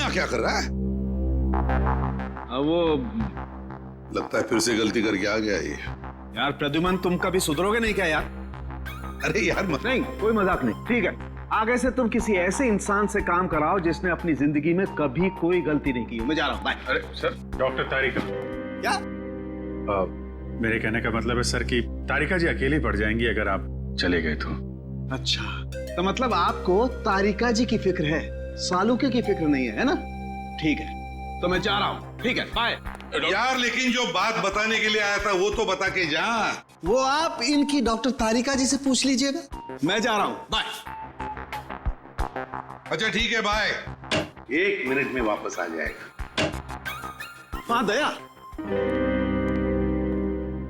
यहाँ क्या कर रहा है? वो लगता है फिर से गलती करके आ गया ये। यार प्रद्युमन, तुम कभी सुधरोगे नहीं क्या यार? अरे यार नहीं, कोई मजाक नहीं, ठीक है। आगे से तुम किसी ऐसे इंसान से काम कराओ जिसने अपनी जिंदगी में कभी कोई गलती नहीं की। मैं जा रहा हूँ, बाय। अरे सर, डॉक्टर तारिका। क्या? मेरे कहने का मतलब है सर कि तारिका जी अकेली पड़ जाएंगी अगर आप चले गए तो। अच्छा, तो मतलब आपको तारिका जी की फिक्र है, सालुके की फिक्र नहीं है ना? ठीक है, तो मैं जा रहा हूँ, ठीक है, बाय। यार लेकिन जो बात बताने के लिए आया था वो तो बता के जा। वो आप इनकी डॉक्टर तारिका जी से पूछ लीजिएगा। मैं जा रहा हूँ, बाय। अच्छा ठीक है, बाय। 1 मिनट में वापस आ जाएगा। हाँ दया,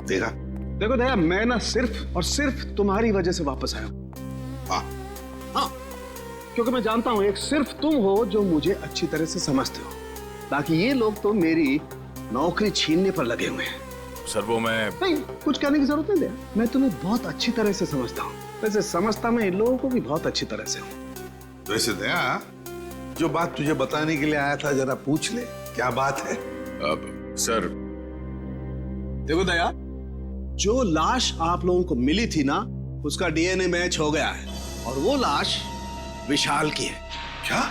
देखा? देखो दया, मैं ना सिर्फ और सिर्फ तुम्हारी वजह से वापस आया हूं। हाँ हाँ, क्योंकि मैं जानता हूं एक सिर्फ तुम हो जो मुझे अच्छी तरह से समझते हो। बाकी ये लोग तो मेरी नौकरी छीनने पर लगे हुए हैं। सर वो मैं नहीं, कुछ कहने की जरूरत नहीं दया, मैं तुम्हें बहुत अच्छी तरह से समझता हूँ। वैसे समझता मैं इन लोगों को भी बहुत अच्छी तरह से हूँ। वैसे दया, जो बात तुझे बताने के लिए आया था जरा पूछ ले, क्या बात है? सर देखो दया, जो लाश आप लोगों को मिली थी ना, उसका डीएनए मैच हो गया है और वो लाश विशाल की है। क्या?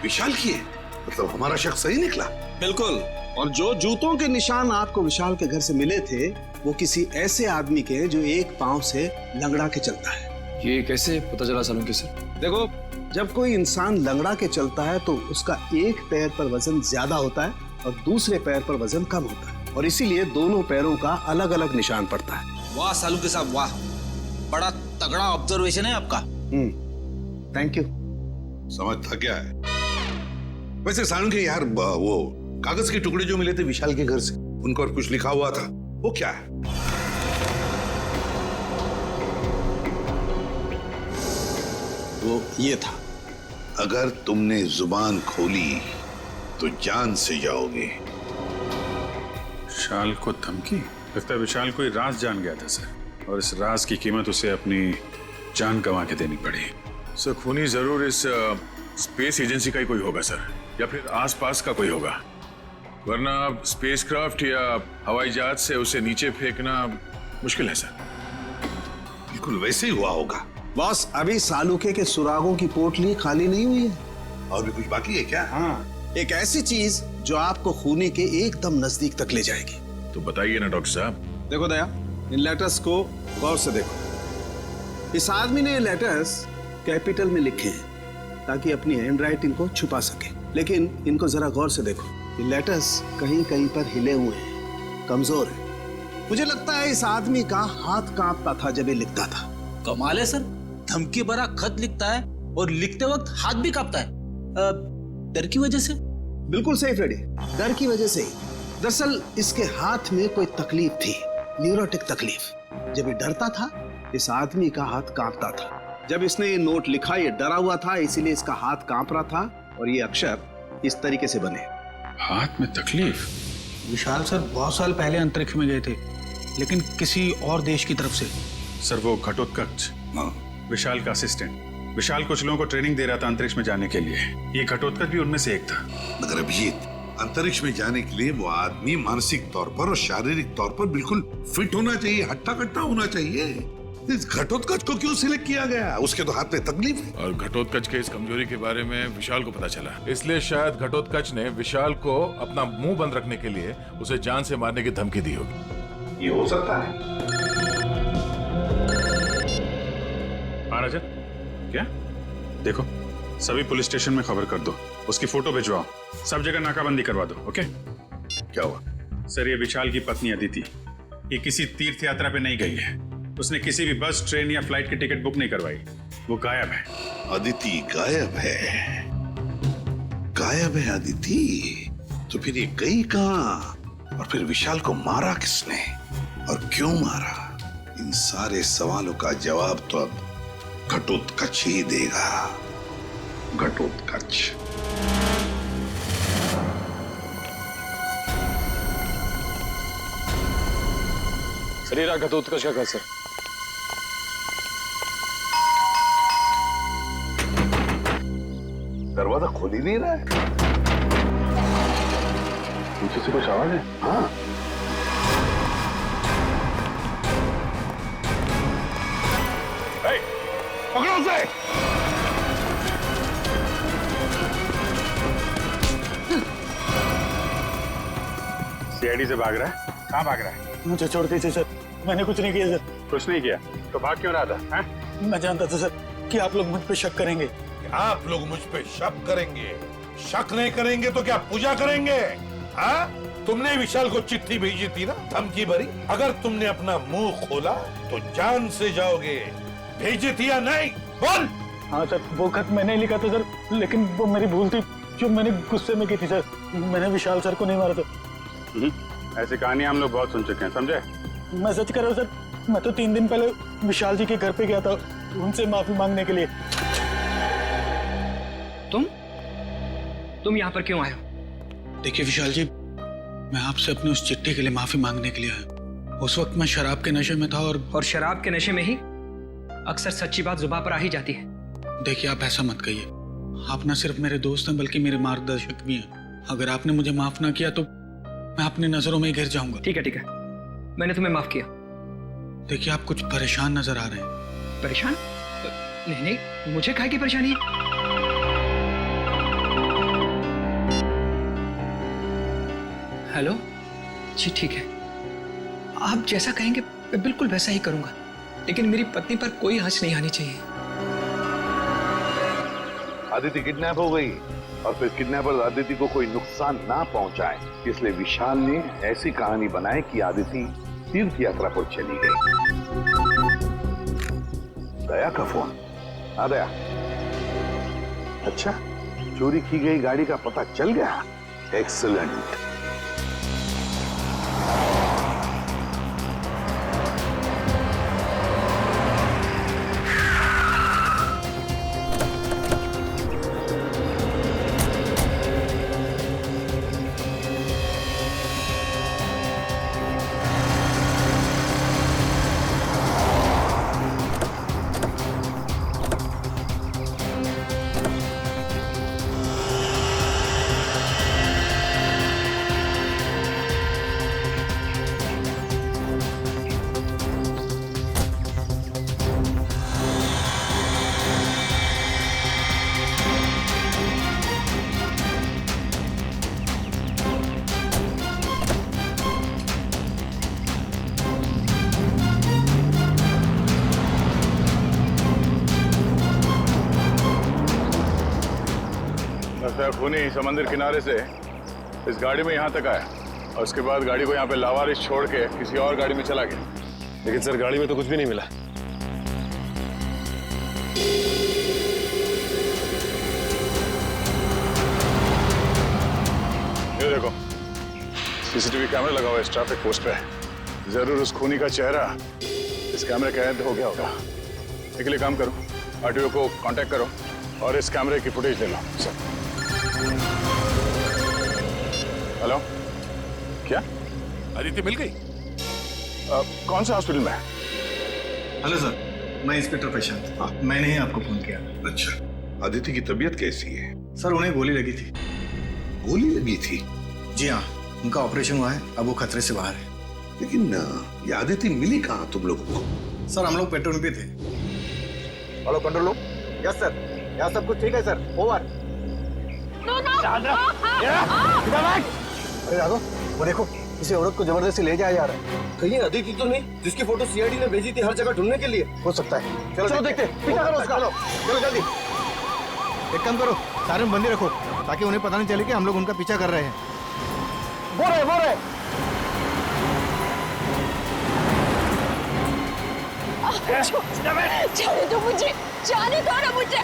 विशाल की है? मतलब हमारा शक सही निकला? बिल्कुल। और जो जूतों के निशान आपको विशाल के घर से मिले थे, वो किसी ऐसे आदमी के जो एक पांव से लंगड़ा के चलता है। ये कैसे पता चला सालुंके सर? देखो, जब कोई इंसान लंगड़ा के चलता है तो उसका एक पैर पर वजन ज्यादा होता है और दूसरे पैर पर वजन कम होता है, और इसीलिए दोनों पैरों का अलग अलग निशान पड़ता है। वाह सालुंके साहब, वाह, बड़ा तगड़ा ऑब्जर्वेशन है आपका। Thank you. समझता क्या है? वैसे सालुंके यार, वो कागज के टुकड़े जो मिले थे विशाल के घर से, उन पर कुछ लिखा हुआ था, वो क्या है? वो ये था, अगर तुमने जुबान खोली तो जान से जाओगे। विशाल को धमकी? लगता है विशाल कोई राज जान गया था सर, और इस राज की कीमत उसे अपनी जान गंवा के देनी पड़ी। सर खूनी जरूर इस स्पेस एजेंसी का ही कोई होगा सर, या फिर आसपास का कोई होगा, वरना स्पेसक्राफ्ट या हवाई जहाज से उसे नीचे फेंकना मुश्किल है सर। बिल्कुल वैसे ही हुआ होगा। बॉस, अभी सालुके के सुरागों की पोटली खाली नहीं हुई है। और भी कुछ बाकी है क्या? हाँ, एक ऐसी चीज जो आपको खूनी के एकदम नजदीक तक ले जाएगी। तो बताइए ना डॉक्टर साहब। देखो दया, इन लेटर्स को गौर से देखो। इस आदमी ने ये लेटर्स कैपिटल में लिखे हैं ताकि अपनी हैंडराइटिंग को छुपा सके, लेकिन इनको जरा गौर से देखो। ये लेटर्स कहीं कहीं पर हिले हुए हैं, कमजोर है। मुझे लगता है इस आदमी का हाथ कांपता था जब ये लिखता था। कमाल है सर, धमकी भरा खत लिखता है और लिखते वक्त हाथ भी कांपता है। डर की वजह से? बिल्कुल सही फ्रेडी, डर की वजह से ही। दरअसल इसके हाथ में कोई तकलीफ थी, न्यूरोटिक तकलीफ। जब ये डरता था, इस आदमी का हाथ कांपता था। जब इसने ये नोट लिखा, ये डरा हुआ था, इसीलिए इसका हाथ कांप रहा था, और ये अक्षर इस तरीके से बने। हाथ में तकलीफ? विशाल सर बहुत साल पहले अंतरिक्ष में गए थे, लेकिन किसी और देश की तरफ से। सर वो घटोत्कच, विशाल का असिस्टेंट, विशाल कुछ लोगों को ट्रेनिंग दे रहा था अंतरिक्ष में जाने के लिए। ये घटोत्कच भी उनमें से एक था। मगर अभिजीत, अंतरिक्ष में जाने के लिए वो आदमी मानसिक तौर पर और शारीरिक तौर पर बिल्कुल फिट होना चाहिए, हट्टा कट्टा होना चाहिए। इस घटोत्कच को क्यों सिलेक्ट किया गया? उसके तो हाथ में तकलीफ है। और घटोत्कच के इस कमजोरी के बारे में विशाल को पता चला, इसलिए शायद घटोत्कच ने विशाल को अपना मुंह बंद रखने के लिए उसे जान से मारने की धमकी दी होगी। ये हो सकता है। महाराजा, क्या? देखो, सभी पुलिस स्टेशन में खबर कर दो, उसकी फोटो भिजवाओ, सब जगह नाकाबंदी करवा दो। ओके? क्या हुआ? सर ये विशाल की पत्नी अदिति, ये किसी तीर्थ यात्रा पे नहीं गई है। उसने किसी भी बस, ट्रेन या फ्लाइट की टिकट बुक नहीं करवाई। वो गायब है। अदिति गायब है? गायब है अदिति? तो फिर ये गई कहां? और फिर विशाल को मारा किसने और क्यों मारा? इन सारे सवालों का जवाब तो अब घटोत्कच ही देगा। घटोत्कच। शरीर घटोत्कच का सर। दरवाजा खोल बोल ही नहीं रहा है। पीछे से कुछ आवाज है? हाँ। पकड़ो उसे। सीआईडी से भाग रहा है? कहाँ भाग रहा है? मुझे छोड़ दीजिए सर, मैंने कुछ नहीं किया सर। कुछ नहीं किया तो भाग क्यों रहा था? हैं? मैं जानता था सर कि आप लोग मुझ पे शक करेंगे। आप लोग मुझ पे शक करेंगे? शक नहीं करेंगे तो क्या पूजा करेंगे? हाँ? तुमने विशाल को चिट्ठी भेजी थी ना, धमकी भरी। अगर तुमने अपना मुंह खोला तो जान से जाओगे। भेजी थी या नहीं? बोल। हाँ सर, वो खत मैंने लिखा था सर, लेकिन वो मेरी भूल थी जो मैंने गुस्से में की थी सर। मैंने विशाल सर को नहीं मारा था। ऐसी कहानी हम लोग बहुत सुन चुके हैं, समझे? मैं सच कर रहा हूँ सर, मैं तो 3 दिन पहले विशाल जी के घर पे गया था उनसे माफी मांगने के लिए। तुम यहाँ पर क्यों आए हो? देखिए विशाल जी, मैं आपसे अपनी उस चिट्ठी के लिए माफी मांगने के लिए आया। उस वक्त मैं शराब के नशे में था और शराब के नशे में ही अक्सर सच्ची बात जुबान पर आ ही जाती है। देखिए आप ऐसा मत कहिए, आप न सिर्फ मेरे दोस्त हैं बल्कि मेरे मार्गदर्शक भी हैं। अगर आपने मुझे माफ ना किया तो मैं अपनी नजरों में ही गिर जाऊंगा। ठीक है, मैंने तुम्हें माफ किया। देखिए आप कुछ परेशान नजर आ रहे हैं। परेशान? नहीं, मुझे काहे की परेशानी है? हेलो जी, ठीक है, आप जैसा कहेंगे मैं बिल्कुल वैसा ही करूंगा, लेकिन मेरी पत्नी पर कोई आंच नहीं आनी चाहिए। आदिति किडनैप हो गई और फिर किडनैपर आदिति को कोई नुकसान ना पहुंचाए, इसलिए विशाल ने ऐसी कहानी बनाई कि आदिति तीर्थ यात्रा पर चली गई। दया का फोन आ गया। अच्छा, चोरी की गई गाड़ी का पता चल गया। एक्सीलेंट। खूनी समंदर किनारे से इस गाड़ी में यहाँ तक आया और उसके बाद गाड़ी को यहाँ पे लावारिस छोड़ के किसी और गाड़ी में चला गया। लेकिन सर गाड़ी में तो कुछ भी नहीं मिला। ये देखो, सीसीटीवी कैमरा लगा हुआ है इस ट्रैफिक पोस्ट पे। जरूर उस खूनी का चेहरा इस कैमरे का कैद हो गया होगा। इसके लिए काम करो, आरटीओ को कांटेक्ट करो और इस कैमरे की फुटेज ले लो। सर हेलो, क्या आदित्य मिल गई? कौन से हॉस्पिटल में? हेलो सर, मैं इंस्पेक्टर प्रशांत। मैंने ही आपको फोन किया। अच्छा, आदिति की तबीयत कैसी है? सर उन्हें गोली लगी थी। गोली लगी थी? जी हाँ, उनका ऑपरेशन हुआ है, अब वो खतरे से बाहर है। लेकिन ये आदिति मिली कहाँ तुम लोगों को? सर हम लोग पेट्रोल पे थे। Hello control room. Yes sir, यहाँ सब कुछ ठीक है सर, ओवर। अरे राघव, वो देखो, किसी औरत को जबरदस्ती ले जाया जा रहा है। कहीं अदिति तो नहीं जिसकी फोटो सीआईडी ने भेजी थी हर जगह ढूंढने के लिए? हो सकता है। चलो देखते हैं। पीछा करो उसका। चलो जल्दी। एक काम करो, सारे बंदी रखो ताकि उन्हें पता नहीं चले कि हम लोग उनका पीछा कर रहे हैं। बोल रहे जाने दो मुझे, जाने दो ना मुझे।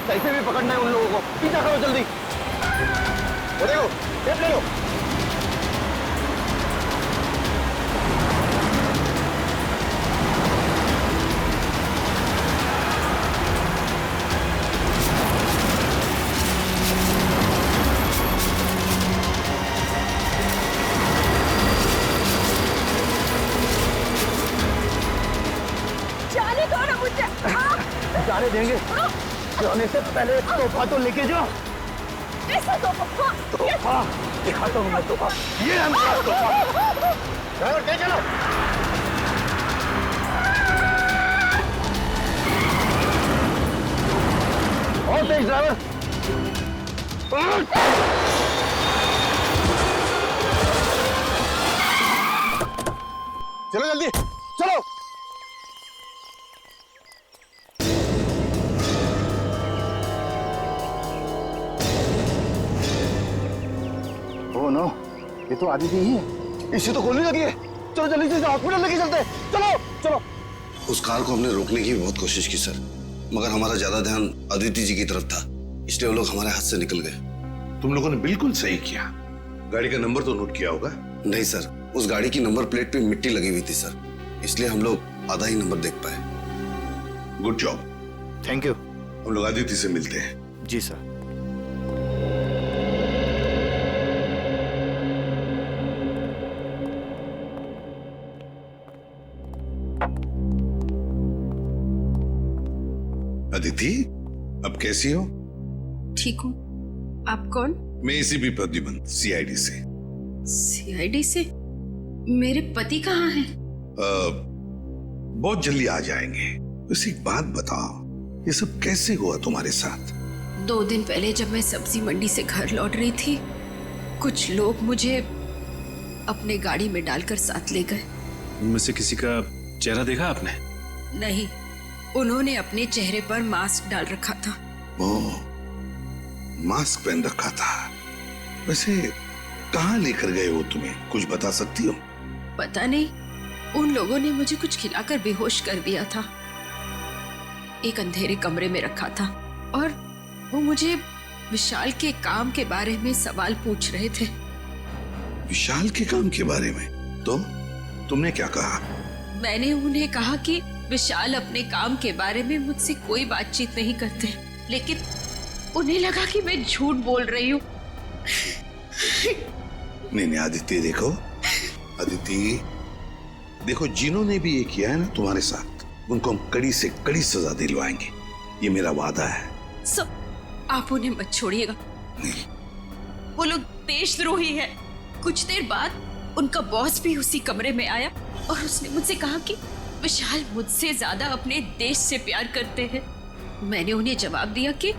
कैसे भी पकड़ना है उन लोगों को। पीछा करो जल्दी। वो देखो, टेप ले लो। जाने जाने दो ना मुझे। जाने देंगे, जाने से पहले तोहफा तो लेके जाओ। कैसा तोहफा? तोहफा दिखाता हूँ मैं, तोहफा ये है मेरा तोहफा। ड्राइवर चलो। और तेज ड्राइवर। चलो जल्दी चलो। ओ नो, ये तो आदिति ही है। इसे तो गोली लगी है। चलो जल्दी से हॉस्पिटल लेके चलते हैं। चलो चलो। उस कार को हमने रोकने की बहुत कोशिश की सर, मगर हमारा ज्यादा ध्यान आदिति जी की तरफ था, इसलिए वो लोग हमारे हाथ से निकल गए। तुम लोगों ने बिल्कुल सही किया। गाड़ी का नंबर तो नोट किया होगा? नहीं सर, उस गाड़ी की नंबर प्लेट पे मिट्टी लगी हुई थी सर, इसलिए हम लोग आधा ही नंबर देख पाए। Good job. Thank you. हम लोग आदिति से मिलते हैं। जी सर। अदिति, अब कैसी हो? ठीक हूँ। आप कौन? मैं एसीपी प्रद्युमन, सीआईडी से। सीआईडी से? मेरे पति कहाँ हैं? बहुत जल्दी आ जाएंगे। बस एक बात बताओ, ये सब कैसे हुआ तुम्हारे साथ? 2 दिन पहले जब मैं सब्जी मंडी से घर लौट रही थी, कुछ लोग मुझे अपने गाड़ी में डालकर साथ ले गए। उनमें से किसी का चेहरा देखा आपने? नहीं, उन्होंने अपने चेहरे पर मास्क डाल रखा था। ओह, मास्क पहन रखा था। वैसे कहाँ लेकर गए वो तुम्हें, कुछ बता सकती हो? पता नहीं, उन लोगों ने मुझे कुछ खिलाकर बेहोश कर दिया था। एक अंधेरे कमरे में रखा था और वो मुझे विशाल के काम के बारे में सवाल पूछ रहे थे। विशाल के काम के बारे में? तो तुमने क्या कहा? मैंने उन्हें कहा कि विशाल अपने काम के बारे में मुझसे कोई बातचीत नहीं करते, लेकिन उन्हें लगा कि मैं झूठ बोल रही हूँ। नहीं आदित्य, देखो अदिति, देखो जिन्होंने भी ये किया है ना तुम्हारे साथ, उनको हम कड़ी से कड़ी सजा दिलवाएंगे, ये मेरा वादा है। आप उन्हें मत छोड़िएगा। वो लोग देशद्रोही है। कुछ देर बाद उनका बॉस भी उसी कमरे में आया और उसने मुझसे कहा कि विशाल मुझसे ज्यादा अपने देश से प्यार करते हैं। मैंने उन्हें जवाब दिया कि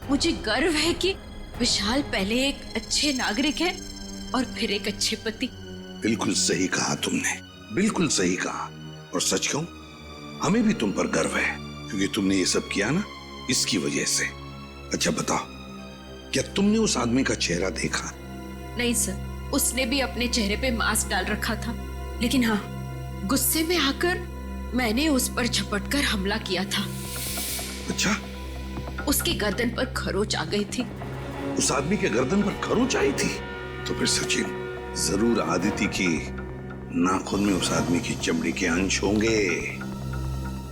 मुझे गर्व है कि विशाल पहले एक अच्छे नागरिक है और फिर एक अच्छे पति। बिल्कुल सही कहा तुमने, बिल्कुल सही कहा। और सच कहूं, हमें भी तुम पर गर्व है, क्योंकि तुमने ये सब किया ना इसकी वजह से। अच्छा बताओ, क्या तुमने उस आदमी का चेहरा देखा? नहीं सर, उसने भी अपने चेहरे पे मास्क डाल रखा था, लेकिन हाँ, गुस्से में आकर मैंने उस पर झपटकर हमला किया था। अच्छा? उसके गर्दन पर खरोच आ गई थी। उस आदमी के गर्दन पर खरोच आई थी? तो फिर सचिन, जरूर आदिति की नाखून में उस आदमी की चमड़ी के अंश होंगे।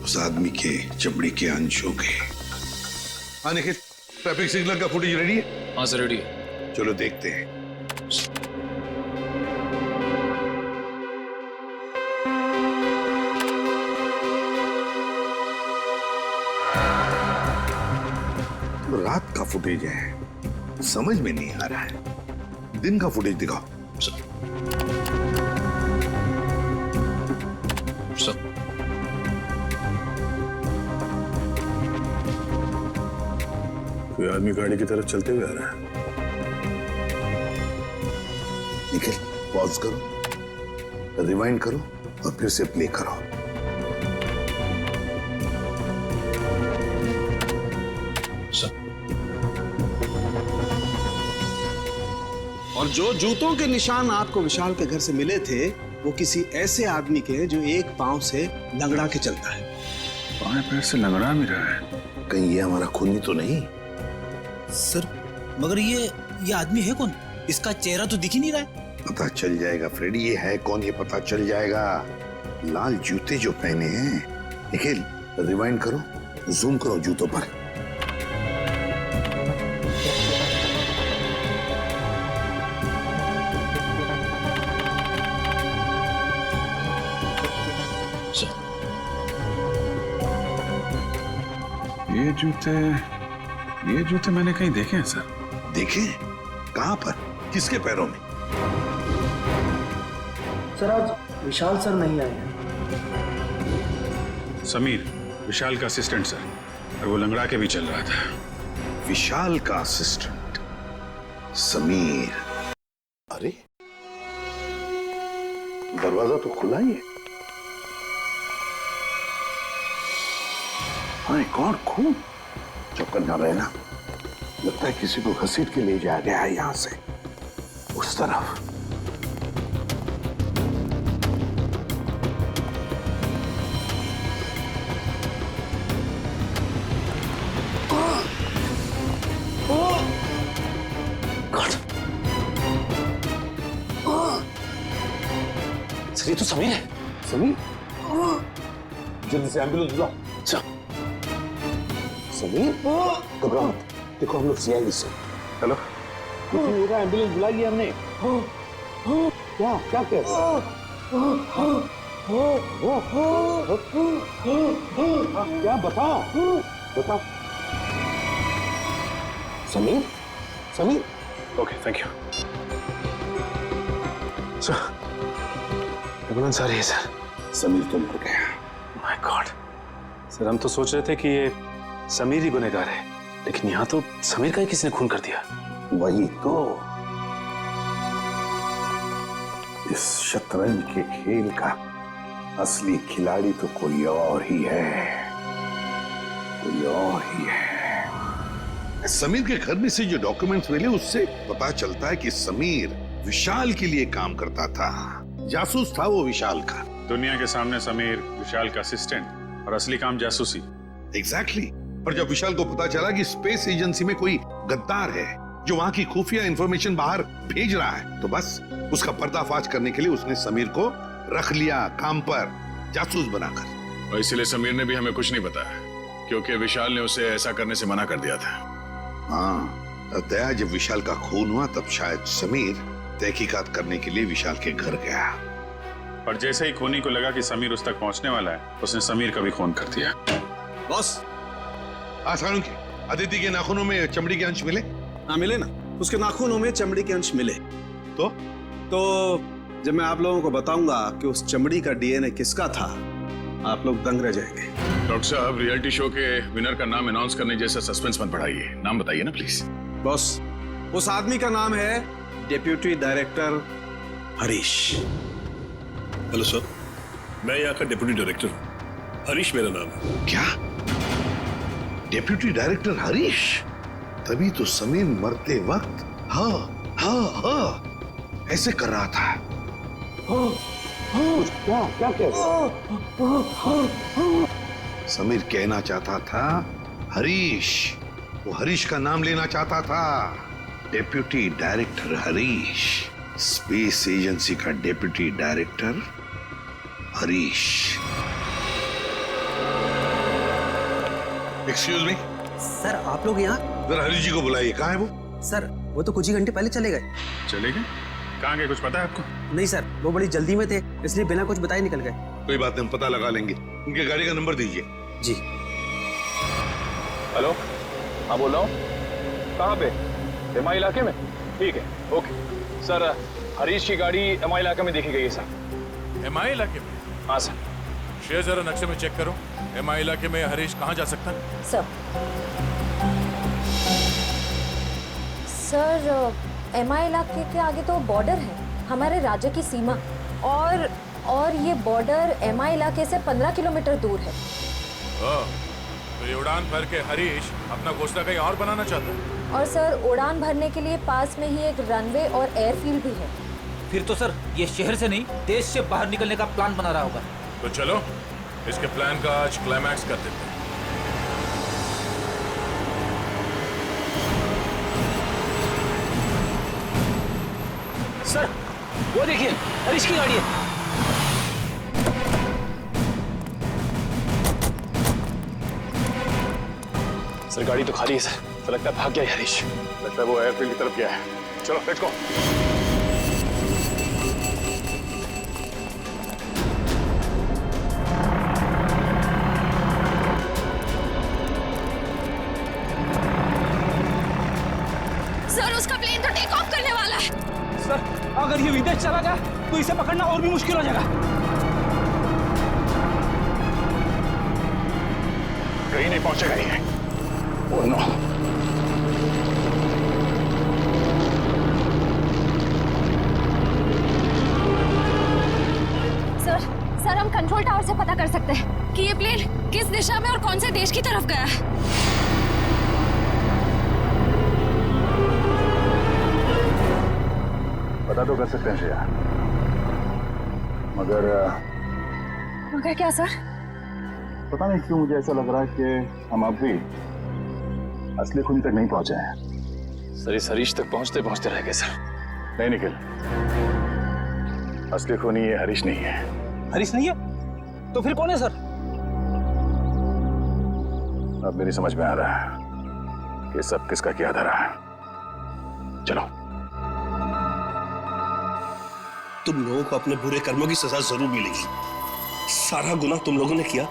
उस आदमी के चमड़ी के अंश होंगे। हाँ निखिल, ट्रैफिक सिग्नल का फुटेज रेडी है? हाँ सर, रेडी है। चलो देखते हैं। रात का फुटेज है, समझ में नहीं आ रहा है। दिन का फुटेज दिखाओ। कोई आदमी गाड़ी की तरफ चलते हुए आ रहा है। निखिल, पॉज करो, रिवाइंड करो और फिर से प्ले करो। और जो जूतों के निशान आपको विशाल के घर से मिले थे, वो किसी ऐसे आदमी के हैं जो एक पांव से लंगड़ा के चलता है। बाएं पैर से लंगड़ा भी रहा है। कहीं ये हमारा खूनी तो नहीं? सर, मगर ये आदमी है कौन? इसका चेहरा तो दिख ही नहीं रहा है। पता चल जाएगा फ्रेडी, ये है कौन ये पता चल जाएगा। लाल जूते जो पहने हैं। निखिल, रिवाइंड करो, जूम करो जूतों पर। ये जूते मैंने कहीं देखे हैं सर। देखे? कहां पर? किसके पैरों में? सर आज विशाल सर नहीं आए हैं। समीर, विशाल का असिस्टेंट सर, और वो लंगड़ा के भी चल रहा था। विशाल का असिस्टेंट समीर। अरे दरवाजा तो खुला ही है। हाँ, कौन खून? चुप करना रहना। लगता है किसी को घसीट के ले जाया गया है यहां से उस तरफ। सर ये तो समीर है। समीर, जल्दी से एम्बुलेंस बुलाओ। समीर, घबराओ मत। देखो हम लोग सीआईडी से। हेलो, कुछ नहीं होगा, एम्बुलेंस बुलाई है हमने। क्या क्या कह रहे हो? क्या बताओ बताओ। Sameer, Sameer. Okay, thank you sir. Ambulance आ रही है सर। समीर तुम को गया। माय गॉड सर, हम तो सोच रहे थे कि ये समीर ही गुनहगार है, लेकिन यहाँ तो समीर का ही किसी ने खून कर दिया। वही तो, इस शतरंज के खेल का असली खिलाड़ी तो कोई और ही है, कोई और ही है। समीर के घर में से जो डॉक्यूमेंट्स मिले उससे पता चलता है कि समीर विशाल के लिए काम करता था। जासूस था वो विशाल का। दुनिया के सामने समीर विशाल का असिस्टेंट और असली काम जासूसी। एग्जैक्टली। पर जब विशाल को पता चला कि स्पेस एजेंसी में कोई गद्दार है जो वहां की खुफिया इंफॉर्मेशन बाहर भेज रहा है, तो बस उसका पर्दाफाश करने के लिए उसने समीर को रख लिया काम पर, जासूस बनाकर। और इसीलिए समीर ने भी हमें कुछ नहीं बताया, क्योंकि विशाल ने उसे ऐसा करने से मना कर दिया था। हाँ, दया जब विशाल का खून हुआ तब शायद समीर तहकीकात करने के लिए विशाल के घर गया। और जैसे ही खूनी को लगा कि समीर उस तक पहुंचने वाला है, उसने समीर का भी खून कर दिया। बॉस, आसानों के अदिति के नाखूनों में चमड़ी के अंश मिले? हाँ मिले ना, उसके नाखूनों में चमड़ी के अंश मिले। तो जब मैं आप लोगों को बताऊंगा कि उस चमड़ी का डीएनए किसका था, आप लोग दंग रह जाएंगे। डॉक्टर साहब, रियलिटी शो के विनर का नाम अनाउंस करने जैसा सस्पेंस मत बढ़ाइए। नाम बताइए ना प्लीज। बॉस, उस आदमी का नाम है deputy director Harish. Hello sir, मैं यहाँ का डिप्टी डायरेक्टर हूँ। हरीश मेरा नाम है। क्या? Deputy director Harish? तभी तो समीर मरते वक्त हाँ हाँ हाँ ऐसे कर रहा था। क्या क्या कह रहा? समीर कहना चाहता था हरीश, वो हरीश का नाम लेना चाहता था। Deputy director Harish, space agency का deputy director Harish. Excuse me sir, आप लोग यहाँ? जरा हरीश जी को बुलाइए। कहाँ है वो? सर वो तो कुछ ही घंटे पहले चले गए। चले गए? कहाँ गए, कुछ पता है आपको? नहीं सर, वो बड़ी जल्दी में थे, इसलिए बिना कुछ बताए निकल गए। कोई बात नहीं, हम पता लगा लेंगे। उनके गाड़ी का नंबर दीजिए। जी। हेलो, हाँ बोल रहा हूँ। कहाँ पे? एमआई इलाके में? ठीक है, ओके सर। हरीश की गाड़ी एमआई इलाके में देखी गई है सर। एमआई इलाके में? हाँ सर। शेयर जरा नक्शे में चेक करो, एमआई इलाके में हरीश कहाँ जा सकता है? सर एमआई इलाके के आगे तो बॉर्डर है, हमारे राज्य की सीमा, और ये बॉर्डर एमआई इलाके से 15 किलोमीटर दूर है। तो ये उड़ान भर के हरीश अपना घोंसला कहीं और बनाना चाहता है। और सर उड़ान भरने के लिए पास में ही एक रनवे और एयरफील्ड भी है। फिर तो सर ये शहर से नहीं, देश से बाहर निकलने का प्लान बना रहा होगा। तो चलो इसके प्लान का आज क्लाइमैक्स कर देते हैं। सर वो देखिए, हरीश की गाड़ी है। सर गाड़ी तो खाली है सर, तो लगता है भाग गया है हरीश। लगता है वो एयरफील्ड की तरफ गया है। चलो लेट्स गो। ये विदेश चला गया तो इसे पकड़ना और भी मुश्किल हो जाएगा। कहीं नहीं पहुंचेगा ये। Oh no. सर हम कंट्रोल टावर से पता कर सकते हैं कि ये प्लेन किस दिशा में और कौन से देश की तरफ गया है। पता तो कर सकते हैं श्रेया, मगर क्या सर? पता नहीं क्यों मुझे ऐसा लग रहा है कि हम अब भी असली खूनी तक नहीं पहुंचे हैं। सर इस हरीश तक पहुंचते पहुंचते रह गए सर। नहीं निखिल, असली खूनी ये हरीश नहीं है। हरीश नहीं है तो फिर कौन है सर? अब मेरी समझ में आ रहा है कि सब किसका किया धरा है। चलो। तुम लोगों को अपने बुरे कर्मों की सजा जरूर मिलेगी। सारा गुनाह तुम लोगों ने किया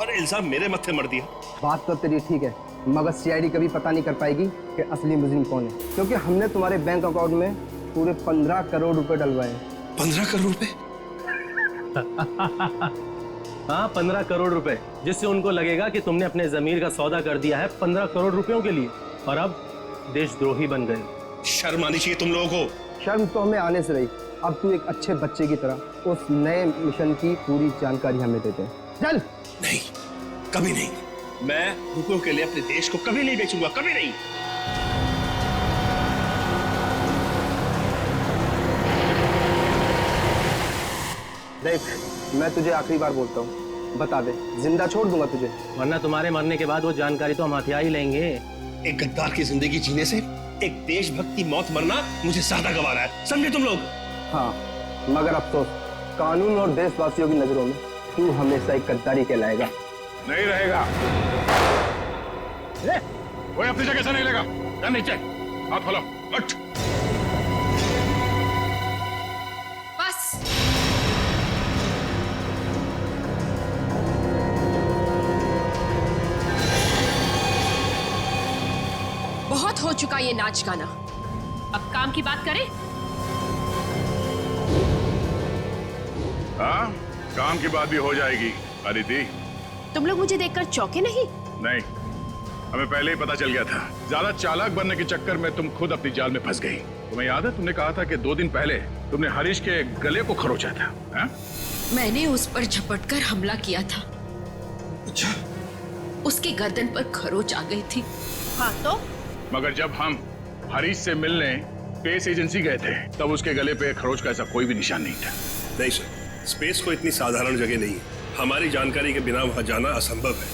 और इल्जाम मेरे मत्थे मर दिया। बात तो तेरी ठीक है, मगर सीआईडी कभी पता नहीं कर पाएगी कि असली मुजरिम कौन है, क्योंकि हमने तुम्हारे बैंक अकाउंट में पूरे 15 करोड़ रुपए डलवाए। 15 करोड़ रुपए? हाँ 15 करोड़ रुपए, जिससे उनको लगेगा कि तुमने अपने जमीर का सौदा कर दिया है 15 करोड़ रुपयों के लिए, और अब देशद्रोही बन गए। शर्म आनी चाहिए तुम लोगों को। शर्म तो हमें आने से रही। अब तू एक अच्छे बच्चे की तरह उस नए मिशन की पूरी जानकारी हमें देते। चल। नहीं, कभी नहीं। मैं रुपयों के लिए अपने देश को कभी नहीं बेचूंगा, कभी नहीं। देख, मैं तुझे आखिरी बार बोलता हूँ, बता दे, जिंदा छोड़ दूंगा तुझे, वरना तुम्हारे मरने के बाद वो जानकारी तो हम हथिया ही लेंगे। एक गद्दार की जिंदगी जीने से एक देशभक्त की मौत मरना मुझे ज्यादा गवारा है, समझे तुम लोग? हाँ, मगर अफसोस, कानून और देशवासियों की नजरों में तू हमेशा एक गद्दारी कहलाएगा। नहीं रहेगा। कोई अपनी जगह से नहीं लेगा। क्या नीचे हाथ खोलो, उठ। बस। बहुत हो चुका ये नाच गाना, अब काम की बात करें। हाँ, काम की बात भी हो जाएगी अदिति। तुम लोग मुझे देखकर चौंके नहीं? नहीं, हमें पहले ही पता चल गया था। ज्यादा चालाक बनने के चक्कर में तुम खुद अपनी जाल में फंस गई। तुम्हें याद है, तुमने कहा था कि 2 दिन पहले तुमने हरीश के गले को खरोचा था। हा? मैंने उस पर झपटकर हमला किया था। अच्छा? उसके गर्दन पर खरोच आ गई थी। हाँ तो? मगर जब हम हरीश से मिलने स्पेस एजेंसी गए थे, तब उसके गले पे खरोच का ऐसा कोई भी निशान नहीं था। नहीं सर, स्पेस को इतनी साधारण जगह नहीं है। हमारी जानकारी के बिना वहां जाना असंभव है।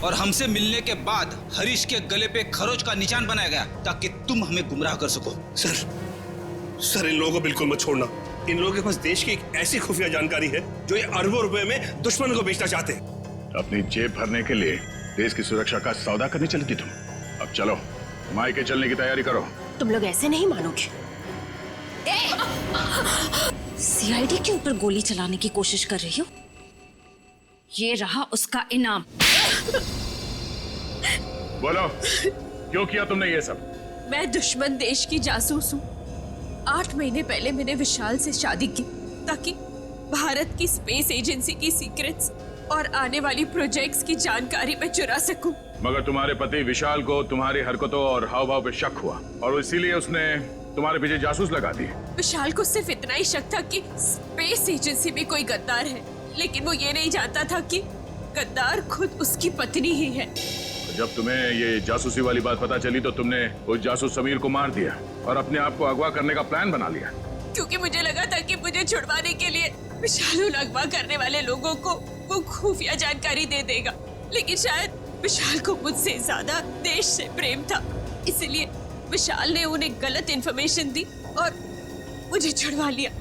और हमसे मिलने के बाद हरीश के गले पे खरोच का निशान बनाया गया ताकि तुम हमें गुमराह कर सको। सर इन लोगों को बिल्कुल मत छोड़ना। इन लोगों के पास देश की एक ऐसी खुफिया जानकारी है जो ये अरबों रुपए में दुश्मन को बेचना चाहते हैं। अपनी जेब भरने के लिए देश की सुरक्षा का सौदा करने चली थी तुम। अब चलो, मायके चलने की तैयारी करो। तुम लोग ऐसे नहीं मानोगे। सीआईडी के ऊपर गोली चलाने की कोशिश कर रही हो? ये रहा उसका इनाम। बोलो, क्यों किया तुमने ये सब? मैं दुश्मन देश की जासूस हूँ। 8 महीने पहले मैंने विशाल से शादी की ताकि भारत की स्पेस एजेंसी की सीक्रेट्स और आने वाली प्रोजेक्ट्स की जानकारी मैं चुरा सकूं। मगर तुम्हारे पति विशाल को तुम्हारी हरकतों और हाव भाव पे शक हुआ और इसीलिए उसने तुम्हारे पीछे जासूस लगा दिए। विशाल को सिर्फ इतना ही शक था कि स्पेस एजेंसी में कोई गद्दार है, लेकिन वो ये नहीं जानता था कि गद्दार खुद उसकी पत्नी ही है। जब तुम्हें ये जासूसी वाली बात पता चली तो तुमने उस जासूस समीर को मार दिया और अपने आप को अगवा करने का प्लान बना लिया। क्योंकि मुझे लगा था कि मुझे छुड़वाने के लिए विशाल उन अगवा करने वाले लोगों को वो खुफिया जानकारी दे देगा, लेकिन शायद विशाल को मुझसे ज्यादा देश से प्रेम था, इसलिए विशाल ने उन्हें गलत इन्फॉर्मेशन दी और मुझे छुड़वा लिया।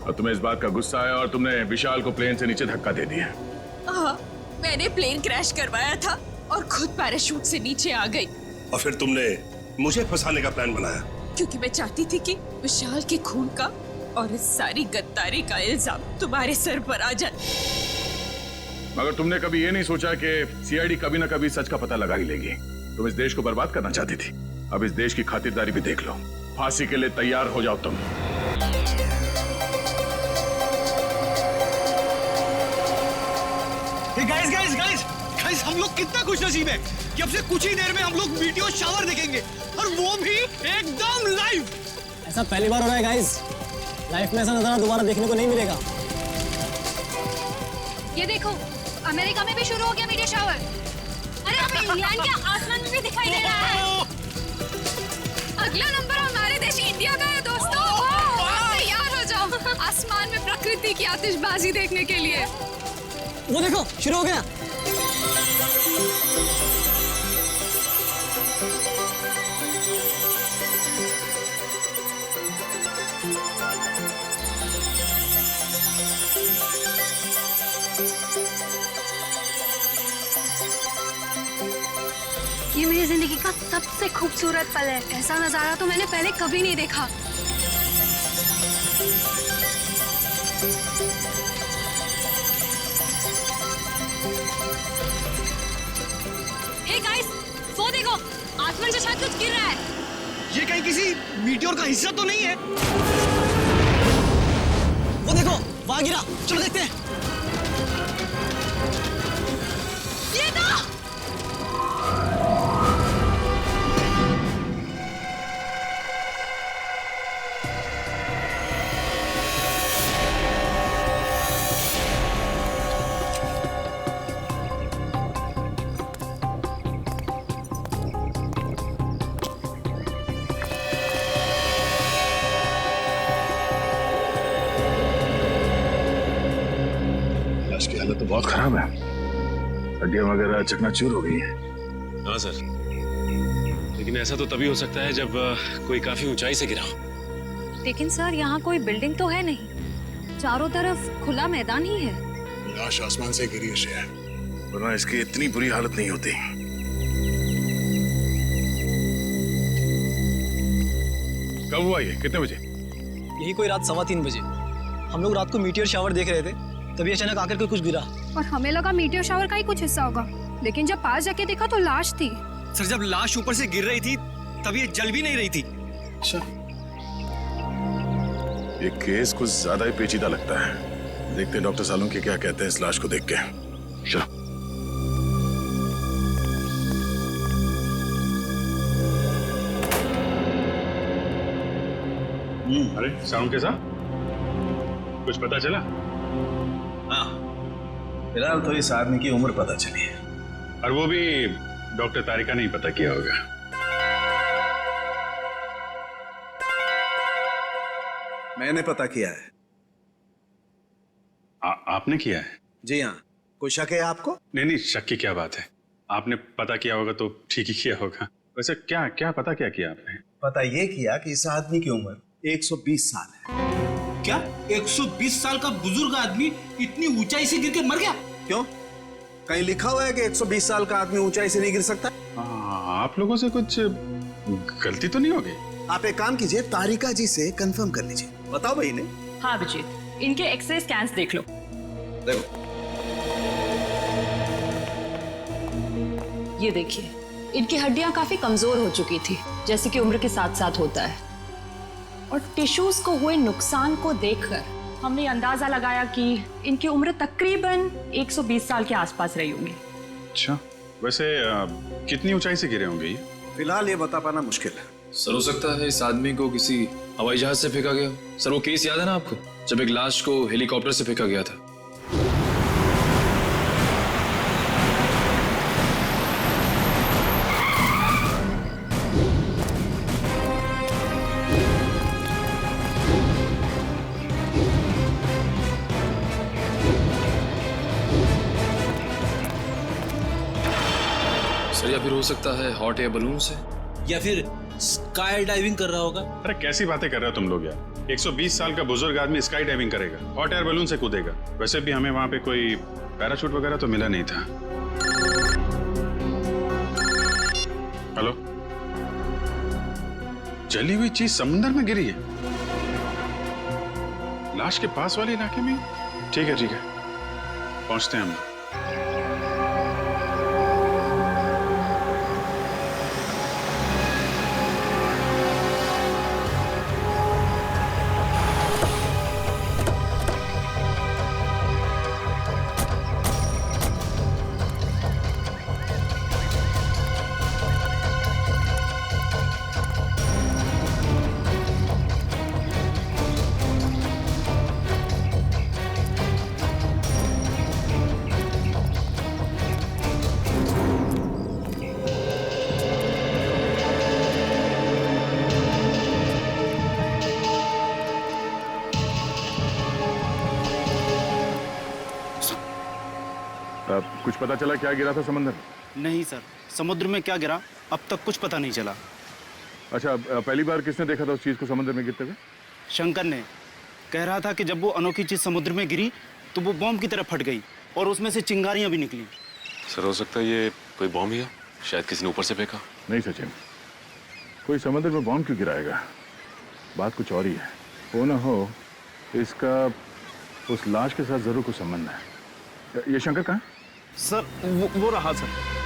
और तुम्हें इस बात का गुस्सा है और तुमने विशाल को प्लेन से नीचे धक्का दे दिया। हाँ, मैंने प्लेन क्रैश करवाया था और खुद पैराशूट से नीचे आ गई। और फिर तुमने मुझे फंसाने का प्लान बनाया? क्योंकि मैं चाहती थी कि विशाल के खून का और इस सारी गद्दारी का इल्जाम तुम्हारे सर पर आ जाए। मगर तुमने कभी ये नहीं सोचा कि सीआईडी कभी ना कभी सच का पता लगा ही लेगी। तुम इस देश को बर्बाद करना चाहती थी, अब इस देश की खातिरदारी भी देख लो। फांसी के लिए तैयार हो जाओ तुम। हम लोग कितना खुशनसीब है कि अब से कुछ ही देर में हम लोग वीडियो शावर देखेंगे, और वो भी एकदम लाइव। ऐसा पहली बार हो रहा है गाइस, लाइफ में ऐसा नजारा दोबारा देखने को नहीं मिलेगा। ये देखो, अमेरिका में भी शुरू हो गया मीडिया शावर। अरे हमें इंग्लैंड के आसमान में भी दिखाई दे रहा है। अगला नंबर हमारे देश इंडिया का है दोस्तों। तैयार हो जाओ आसमान में प्रकृति की आतिशबाजी देखने के लिए। वो देखो शुरू हो गया। ये मेरी जिंदगी का सबसे खूबसूरत पल है। ऐसा नजारा तो मैंने पहले कभी नहीं देखा। हे गाइस, वो देखो, आसमान से शायद कुछ गिर रहा है। ये कहीं किसी मीटियोर का हिस्सा तो नहीं है? वो देखो वहां गिरा, चलो देखते हैं। ये था। लाश की हालत तो बहुत खराब है, हड्डियां वगैरह चकनाचूर हो गई हैं। हाँ सर, लेकिन ऐसा तो तभी हो सकता है जब कोई काफी ऊंचाई से गिरा हो। लेकिन सर यहाँ कोई बिल्डिंग तो है नहीं, चारों तरफ खुला मैदान ही है। लाश आसमान से गिरी है, वरना इसकी इतनी बुरी हालत नहीं होती। कब हुआ ये, कितने बजे? यही कोई रात 3:15 बजे। हम लोग रात को मीटियोर शावर देख रहे थे, तभी अचानक आकर के कुछ गिरा। और हमें लगा मीटियोर शावर का ही कुछ हिस्सा होगा, लेकिन जब पास जाके देखा तो लाश थी। सर जब लाश ऊपर से गिर रही थी तब ये जल भी नहीं रही थी। अच्छा, ये केस कुछ ज्यादा ही पेचीदा लगता है। देखते हैं डॉक्टर सालुंकी क्या कहते हैं इस लाश को देख के। चलो। अरे सालुंकी साहब, कुछ पता चला? हाँ, फिलहाल तो इस आदमी की उम्र पता चली है, और वो भी डॉक्टर तारिका ने ही पता किया होगा। मैंने पता किया है। आपने किया है? जी हाँ। कोई शक है आपको? नहीं, शक की क्या बात है, आपने पता किया होगा तो ठीक ही किया होगा। वैसे क्या क्या पता क्या किया आपने? पता ये किया कि इस आदमी की उम्र 120 साल है। क्या 120 साल का बुजुर्ग आदमी इतनी ऊंचाई से गिर के मर गया? क्यों? कहीं लिखा हुआ है कि 120 साल का आदमी ऊंचाई से नहीं गिर सकता? आप लोगों से कुछ गलती तो नहीं होगी? आप एक काम कीजिए, तारिका जी से कंफर्म कर लीजिए। बताओ भाई ने। हाँ अभिजीत, इनके एक्सरे स्कैन्स देख लो। देखो, ये देखिए, इनकी हड्डियां काफी कमजोर हो चुकी थी, जैसे कि उम्र के साथ साथ होता है। और टिश्यूज को हुए नुकसान को देखकर हमने अंदाजा लगाया कि इनकी उम्र तकरीबन 120 साल के आसपास रही होगी। अच्छा, वैसे कितनी ऊंचाई से गिरे होंगे ये? फिलहाल ये बता पाना मुश्किल है। सर हो सकता है इस आदमी को किसी हवाई जहाज से फेंका गया। सर वो केस याद है ना आपको, जब एक लाश को हेलीकॉप्टर से फेंका गया था? सर या फिर हो सकता है हॉट एयर बलून से, या फिर स्काई डाइविंग कर रहा होगा। अरे कैसी बातें कर रहे हो तुम लोग यार, 120 साल का बुजुर्ग आदमी स्काई डाइविंग करेगा, हॉट एयर बलून से कूदेगा? वैसे भी हमें वहां पे कोई पैराशूट वगैरह तो मिला नहीं था। हेलो, जली हुई चीज समुद्र में गिरी है, लाश के पास वाले इलाके में? ठीक है ठीक है, पहुंचते हैं हम। कुछ पता चला क्या गिरा था समंदर में? नहीं सर, समुद्र में क्या गिरा अब तक कुछ पता नहीं चला। अच्छा, पहली बार किसने देखा था उस चीज को समुद्र में गिरते हुए? शंकर ने कह रहा था कि जब वो अनोखी चीज समुद्र में गिरी तो वो बॉम्ब की तरह फट गई और उसमें से चिंगारियां भी निकली। सर हो सकता है ये कोई बॉम्ब ही हो, शायद किसी ने ऊपर से फेंका। नहीं सचिन, कोई समुद्र में बॉम्ब क्यों गिराएगा? बात कुछ और ही है। हो ना हो इसका उस लाश के साथ जरूर कुछ संबंध है। ये शंकर कहाँ है? सर वो रहा सर।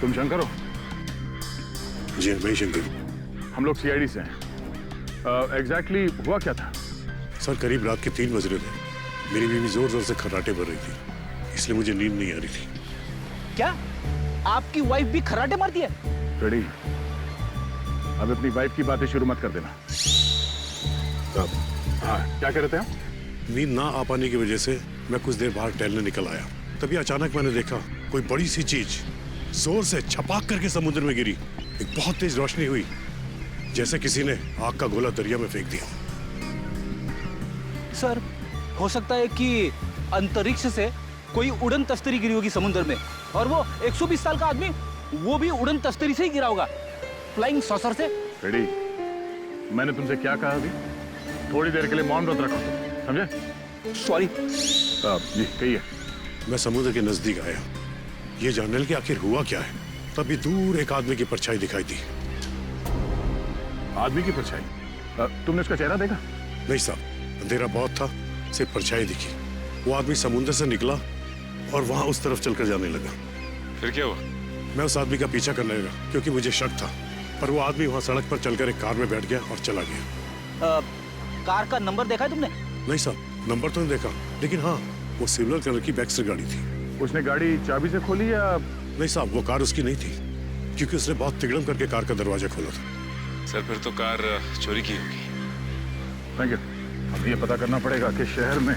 तुम शंकर हो? जी मैं शंकर। हम लोग सीआईडी से हैं। एग्जैक्टली हुआ क्या था? सर करीब रात के 3 बज रहे थे। मेरी बीवी जोर जोर से खर्राटे भर रही थी, इसलिए मुझे नींद नहीं आ रही थी। क्या आपकी वाइफ भी खर्राटे मारती है? रेडी, अब अपनी वाइफ की बातें शुरू मत कर देना। हाँ, क्या कह रहे थे आप? नींद ना आ पाने की वजह से मैं कुछ देर बाहर टहलने निकल आया। तभी अचानक मैंने देखा कोई बड़ी सी चीज जोर से छपाक करके समुद्र में गिरी। एक बहुत तेज रोशनी हुई, जैसे किसी ने आग का गोला दरिया में फेंक दिया। सर हो सकता है कि अंतरिक्ष से कोई उड़न तश्तरी गिरी होगी समुद्र में, और वो 120 साल का आदमी वो भी उड़न तश्तरी से ही गिरा होगा, फ्लाइंग सॉसर से। रेडी, मैंने तुमसे क्या कहा अभी? थोड़ी देर के लिए मौन व्रत रखो, समझे? सॉरी। जी कहिए। मैं समुद्र के नजदीक आया, ये जानने कि आखिर हुआ क्या है। तभी दूर एक आदमी की परछाई दिखाई दी। आदमी की परछाई? तुमने उसका चेहरा देखा? नहीं साहब, अंधेरा बहुत था, सिर्फ परछाई दिखी। वो आदमी समुद्र से निकला और वहां उस तरफ चलकर जाने लगा। फिर क्या हुआ? मैं उस आदमी का पीछा करने लगा क्योंकि मुझे शक था, पर वो आदमी वहां सड़क पर चलकर एक कार में बैठ गया और चला गया। कार का नंबर देखा है तुमने? नहीं साहब, नंबर तो नहीं देखा, लेकिन हाँ वो सिल्वर कलर की बैक्स्टर गाड़ी थी। उसने गाड़ी चाबी से खोली या? नहीं साहब, वो कार उसकी नहीं थी, क्योंकि उसने बहुत तिगड़म करके कार का दरवाजा खोला था। सर फिर तो कार चोरी की होगी। Thank you. अब ये पता करना पड़ेगा कि शहर में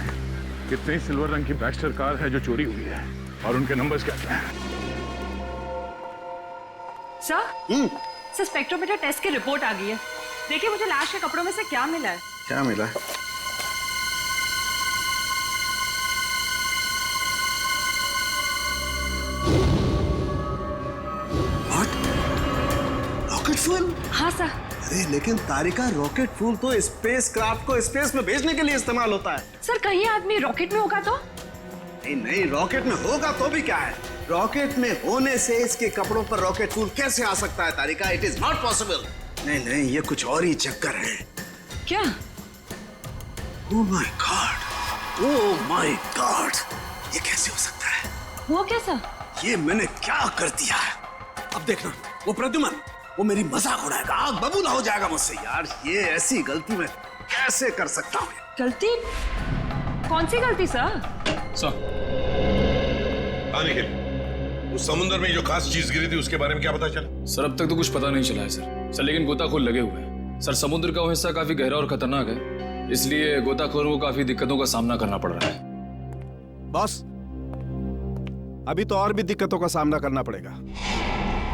कितनी सिल्वर रंग की बैक्स्टर कार है जो चोरी हुई है और उनके नंबर्स क्या क्या हैं। सर स्पेक्ट्रोमीटर टेस्ट की रिपोर्ट आ गई है। देखिए मुझे लाश के कपड़ों में से क्या मिला है। क्या मिला है? Rocket fuel? हाँ सर। अरे लेकिन तारिका, रॉकेट फ्यूल तो स्पेस क्राफ्ट को स्पेस में भेजने के लिए इस्तेमाल होता है। सर कहीं आदमी रॉकेट में होगा तो? नहीं नहीं, रॉकेट में होगा तो भी क्या है, रॉकेट में होने से इसके कपड़ों पर रॉकेट फ्यूल कैसे आ सकता है Tarika? It is not possible. नहीं नहीं, ये कुछ और ही चक्कर है। क्या? Oh my God, oh my God, ये कैसे हो सकता है? वो कैसा? ये मैंने क्या कर दिया है? अब देखना, वो प्रद्युमन वो मेरी मजाक उड़ाएगा, आग बबूला हो जाएगा मुझसे। यार ये ऐसी गलती मैं कैसे कर सकता हूँ? गलती? कौन सी गलती सर? उस समुद्र में जो खास चीज गिरी थी उसके बारे में क्या पता चला? सर अब तक तो कुछ पता नहीं चला है सर लेकिन गोताखोर लगे हुए हैं। सर समुद्र का वो हिस्सा काफी गहरा और खतरनाक है, इसलिए गोताखोरों को काफी दिक्कतों का सामना करना पड़ रहा है। बॉस, अभी तो और भी दिक्कतों का सामना करना पड़ेगा।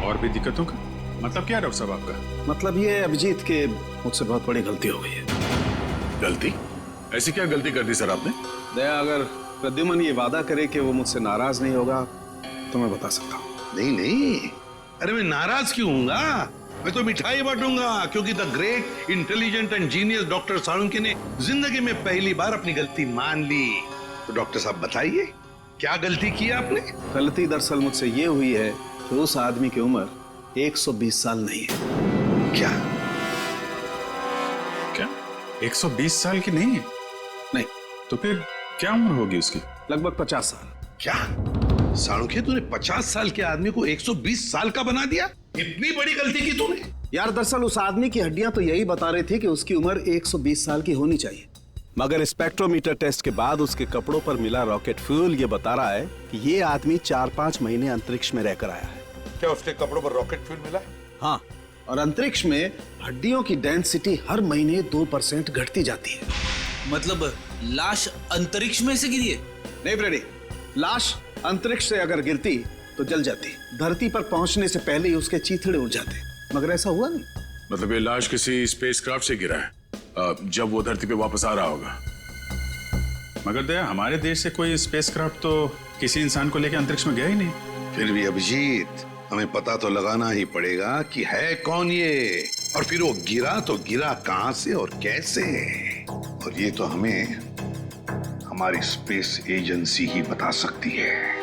और भी दिक्कतों का मतलब क्या डॉक्टर साहब आपका? मतलब ये अभिजीत के मुझसे बहुत बड़ी गलती हो गई है। गलती? ऐसी क्या गलती कर दी सर आपने? दया, अगर प्रद्युमन ये वादा करे कि वो मुझसे नाराज नहीं होगा तो मैं बता सकता हूँ। नहीं नहीं, अरे मैं नाराज क्यों हूँगा? मैं तो मिठाई बांटूंगा, क्योंकि the great intelligent and genius doctor Salunkhe ने जिंदगी में पहली बार अपनी गलती मान ली। तो डॉक्टर साहब बताइए, क्या गलती की आपने? गलती दरअसल मुझसे ये हुई है कि उस आदमी की उम्र 120 साल नहीं है। क्या? क्या 120 साल की नहीं है? नहीं। तो फिर क्या उम्र होगी उसकी? लगभग 50 साल। क्या साळुंखे, तूने 50 साल के आदमी को 120 साल का बना दिया? इतनी बड़ी गलती की तूने? यार दरअसल उस आदमी की हड्डियां तो यही बता रही थी कि उसकी उम्र 120 साल की होनी चाहिए, मगर स्पेक्ट्रोमीटर टेस्ट के बाद उसके कपड़ों पर मिला रॉकेट फ्यूल ये बता रहा है कि ये आदमी 4-5 महीने अंतरिक्ष में रहकर आया है। क्या उसके कपड़ों पर रॉकेट फ्यूल मिला? हाँ, और अंतरिक्ष में हड्डियों की डेंसिटी हर महीने 2% घटती जाती है। मतलब लाश अंतरिक्ष में से गिरी है? नहीं फ्रेडी, लाश अंतरिक्ष से अगर गिरती तो तो जल जाती, धरती पर पहुंचने से पहले ही उसके चीथड़े उड़ जाते, मगर ऐसा हुआ नहीं। मतलब ये लाश किसी स्पेसक्राफ्ट से गिरा है जब वो धरती पे वापस आ रहा होगा। मगर दया, हमारे देश से कोई स्पेसक्राफ्ट तो किसी इंसान को लेकर अंतरिक्ष में गया ही नहीं। फिर भी अभिजीत, हमें पता तो लगाना ही पड़ेगा कि है कौन ये, और फिर वो गिरा तो गिरा कहां से और कैसे, और ये तो हमें हमारी स्पेस एजेंसी ही बता सकती है।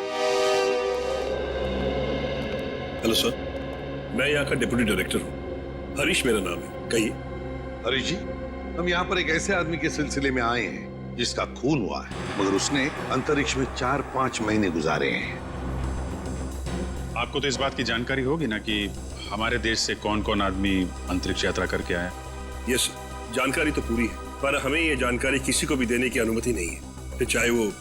हेलो सर, मैं यहाँ का डिप्टी डायरेक्टर हूँ, हरीश मेरा नाम है। कहिए। हरीश जी, हम यहाँ पर एक ऐसे आदमी के सिलसिले में आए हैं जिसका खून हुआ है, मगर उसने अंतरिक्ष में 4-5 महीने गुजारे हैं। आपको तो इस बात की जानकारी होगी ना कि हमारे देश से कौन कौन आदमी अंतरिक्ष यात्रा करके आया। यस, जानकारी तो पूरी है, पर हमें ये जानकारी किसी को भी देने की अनुमति नहीं है, फिर चाहे वो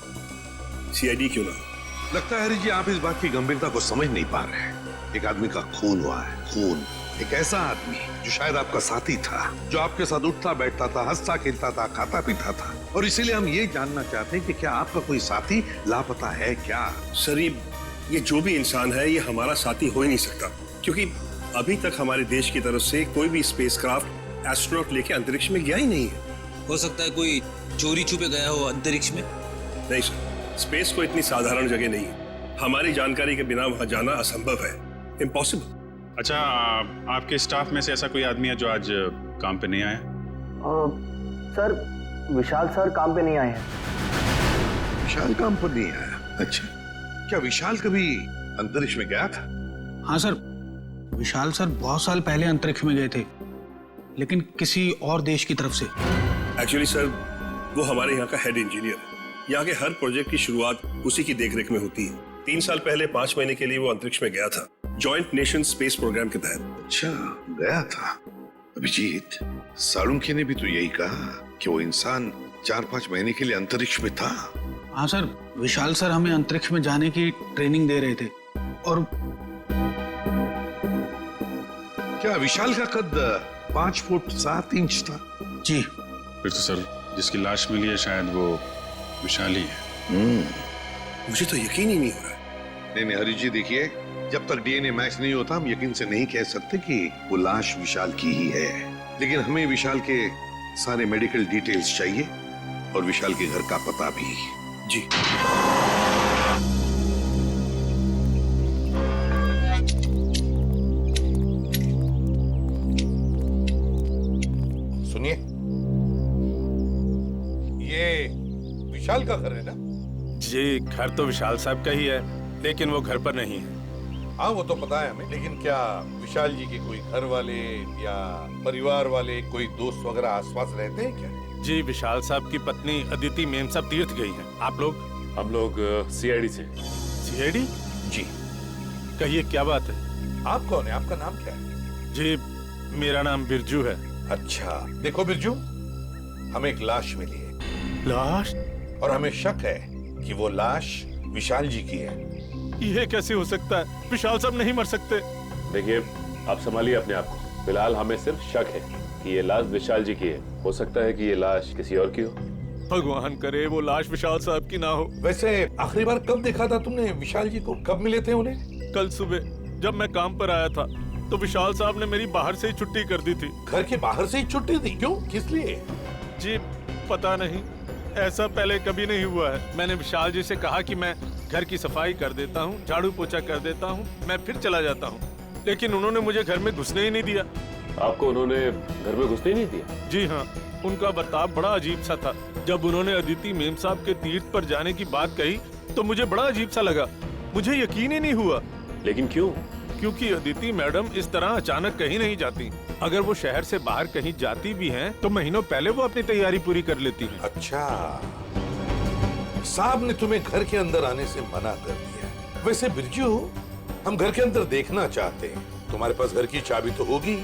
सीआईडी क्यों ना हो। लगता है हरीश जी, आप इस बात की गंभीरता को समझ नहीं पा रहे हैं। एक आदमी का खून हुआ है, खून। एक ऐसा आदमी जो शायद आपका साथी था, जो आपके साथ उठता बैठता था, हंसता खेलता था, खाता पीता था, और इसीलिए हम ये जानना चाहते हैं कि क्या आपका कोई साथी लापता है क्या? सर, ये जो भी इंसान है ये हमारा साथी हो ही नहीं सकता, क्योंकि अभी तक हमारे देश की तरफ से कोई भी स्पेसक्राफ्ट एस्ट्रोनॉट लेके अंतरिक्ष में गया ही नहीं है। हो सकता है कोई चोरी छुपे गया हो अंतरिक्ष में। नहीं सर, स्पेस को इतनी साधारण जगह नहीं है, हमारी जानकारी के बिना वहां जाना असंभव है, इम्पॉसिबल। अच्छा, आपके स्टाफ में से ऐसा कोई आदमी है जो आज काम पे नहीं आया? सर, विशाल सर काम पे नहीं आए हैं। विशाल काम पर नहीं आया? अच्छा, क्या विशाल कभी अंतरिक्ष में गया था? हाँ सर, विशाल सर बहुत साल पहले अंतरिक्ष में गए थे, लेकिन किसी और देश की तरफ से। एक्चुअली सर, वो हमारे यहाँ का हेड इंजीनियर है। यहाँ के हर प्रोजेक्ट की शुरुआत उसी की देखरेख में होती है। 3 साल पहले 5 महीने के लिए वो अंतरिक्ष में गया था, जॉइंट नेशन स्पेस प्रोग्राम के तहत। अच्छा, गया था। अभिजीत, साळुंखे ने भी तो यही कहा कि वो इंसान 4-5 महीने के लिए अंतरिक्ष में था। हाँ सर, विशाल सर हमें अंतरिक्ष में जाने की ट्रेनिंग दे रहे थे। और क्या विशाल का कद 5 फुट 7 इंच था? जी। फिर तो सर जिसकी लाश मिली है शायद वो विशाल ही है। मुझे तो यकीन ही नहीं हो रहा। नहीं हरीश जी, देखिए, जब तक डीएनए मैच नहीं होता हम यकीन से नहीं कह सकते कि वो लाश विशाल की ही है, लेकिन हमें विशाल के सारे मेडिकल डिटेल्स चाहिए और विशाल के घर का पता भी। जी। सुनिए, ये विशाल का घर है ना? जी, घर तो विशाल साहब का ही है, लेकिन वो घर पर नहीं है। हाँ, वो तो पता है हमें, लेकिन क्या विशाल जी के कोई घर वाले या परिवार वाले, कोई दोस्त वगैरह आसपास रहते हैं क्या? जी, विशाल साहब की पत्नी अदिति मेम साहब तीर्थ गई हैं। आप लोग? हम लोग सीआईडी से। सीआईडी? जी। कहिए, क्या बात है? आप कौन है? आपका नाम क्या है? जी, मेरा नाम बिरजू है। अच्छा, देखो बिरजू, हमें एक लाश मिली है। लाश? और हमें शक है कि वो लाश विशाल जी की है। ये कैसे हो सकता है? विशाल साहब नहीं मर सकते। देखिए, आप संभालिए अपने आप को। फिलहाल हमें सिर्फ शक है कि ये लाश विशाल जी की है। हो सकता है कि ये लाश किसी और की हो। भगवान करे वो लाश विशाल साहब की ना हो। वैसे आखिरी बार कब देखा था तुमने विशाल जी को? कब मिले थे उन्हें? कल सुबह जब मैं काम पर आया था तो विशाल साहब ने मेरी बाहर से ही छुट्टी कर दी थी। घर के बाहर से ही छुट्टी दी? क्यों? किस लिए? जी पता नहीं, ऐसा पहले कभी नहीं हुआ है। मैंने विशाल जी से कहा कि मैं घर की सफाई कर देता हूँ, झाड़ू पोछा कर देता हूँ, मैं फिर चला जाता हूँ, लेकिन उन्होंने मुझे घर में घुसने ही नहीं दिया। आपको उन्होंने घर में घुसने ही नहीं दिया? जी हाँ, उनका बर्ताव बड़ा अजीब सा था। जब उन्होंने अदिति मेम साहब के तीर्थ पर जाने की बात कही तो मुझे बड़ा अजीब सा लगा, मुझे यकीन ही नहीं हुआ। लेकिन क्यों? क्योंकि अदिति मैडम इस तरह अचानक कहीं नहीं जाती। अगर वो शहर से बाहर कहीं जाती भी हैं, तो महीनों पहले वो अपनी तैयारी पूरी कर लेती हैं। अच्छा, साहब ने तुम्हें घर के अंदर आने से मना कर दिया। वैसे बिरजू, हम घर के अंदर देखना चाहते हैं। तुम्हारे पास घर की चाबी तो होगी?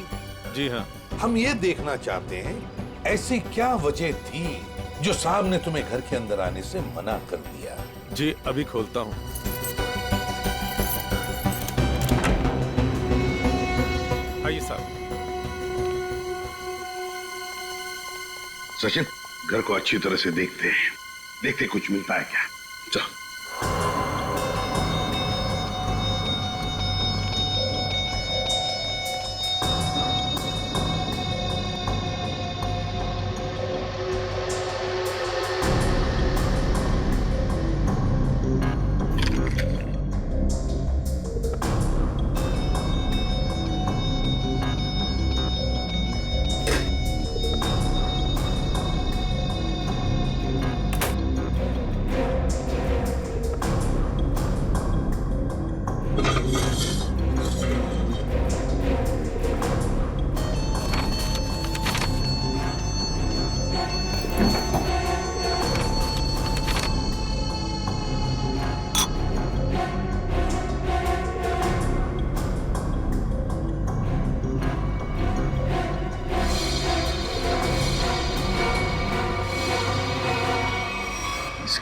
जी हाँ। हम ये देखना चाहते हैं ऐसी क्या वजह थी जो साहब ने तुम्हें घर के अंदर आने से मना कर दिया। जी अभी खोलता हूँ। आइए साहब। सचिन, घर को अच्छी तरह से देखते हैं, देखते कुछ मिलता है क्या। चलो।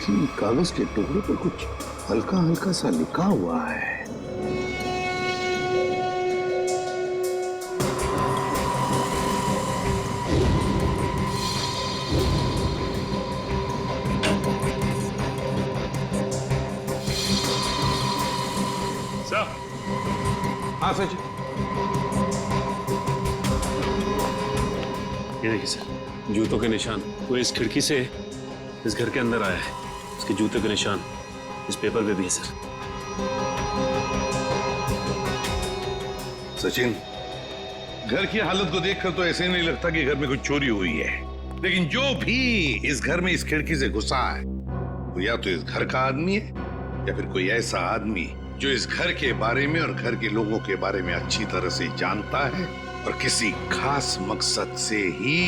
लेकिन कागज के टुकड़े पर कुछ हल्का हल्का सा लिखा हुआ है। हाँ सच। ये देखिए सर, जूतों के निशान वो इस खिड़की से इस घर के अंदर आया है। उसके जूते के निशान इस पेपर पे भी है सर। सचिन, घर की हालत को देखकर तो ऐसे नहीं लगता कि घर में कुछ चोरी हुई है, लेकिन जो भी इस घर में इस खिड़की से घुसा है वो या तो इस घर का आदमी है या फिर कोई ऐसा आदमी जो इस घर के बारे में और घर के लोगों के बारे में अच्छी तरह से जानता है और किसी खास मकसद से ही